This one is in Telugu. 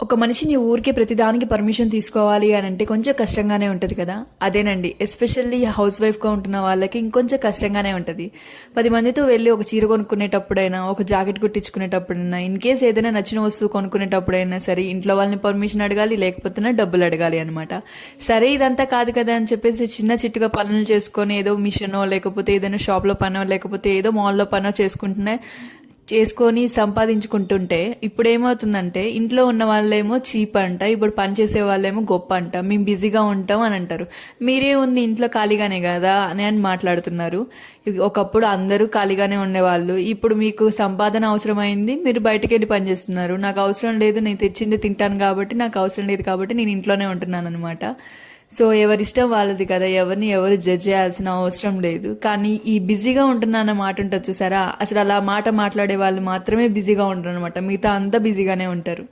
ఒక మనిషిని ఊరికే ప్రతిదానికి పర్మిషన్ తీసుకోవాలి అని అంటే కొంచెం కష్టంగానే ఉంటుంది కదా. అదేనండి, ఎస్పెషల్లీ హౌస్ వైఫ్గా ఉంటున్న వాళ్ళకి ఇంకొంచెం కష్టంగానే ఉంటుంది. 10 మందితో వెళ్ళి ఒక చీర కొనుక్కునేటప్పుడైనా, ఒక జాకెట్ కుట్టించుకునేటప్పుడైనా, ఇన్ కేస్ ఏదైనా నచ్చిన వస్తువు కొనుక్కునేటప్పుడైనా సరే ఇంట్లో వాళ్ళని పర్మిషన్ అడగాలి, లేకపోతే డబ్బులు అడగాలి అనమాట. సరే ఇదంతా కాదు కదా అని చెప్పేసి చిన్న చిట్టుగా పనులు చేసుకొని ఏదో మిషనో, లేకపోతే ఏదైనా షాప్లో పనో, లేకపోతే ఏదో మాల్లో పనో చేసుకొని సంపాదించుకుంటుంటే ఇప్పుడు ఏమవుతుందంటే, ఇంట్లో ఉన్న వాళ్ళేమో చీప్ అంట, ఇప్పుడు పని చేసే వాళ్ళేమో గొప్ప అంట, మేము బిజీగా ఉంటాం అని అంటారు. మీరే ఉంది ఇంట్లో ఖాళీగానే కదా అని మాట్లాడుతున్నారు. ఒకప్పుడు అందరూ ఖాళీగానే ఉండేవాళ్ళు, ఇప్పుడు మీకు సంపాదన అవసరమైంది, మీరు బయటకు వెళ్ళి పని చేస్తున్నారు. నాకు అవసరం లేదు, నేను తెచ్చింది తింటాను కాబట్టి, నాకు అవసరం లేదు కాబట్టి నేను ఇంట్లోనే ఉంటున్నాను అనమాట. సో ఎవరిష్టం వాళ్ళది కదా, ఎవరిని ఎవరు జడ్జ్ చేయాల్సిన అవసరం లేదు. కానీ ఈ బిజీగా ఉంటున్నాన్న మాట ఉంటుంది చూసారా, అసలు అలా మాట మాట్లాడే వాళ్ళు మాత్రమే బిజీగా ఉంటారు అనమాట, మిగతా అంతా బిజీగానే ఉంటారు.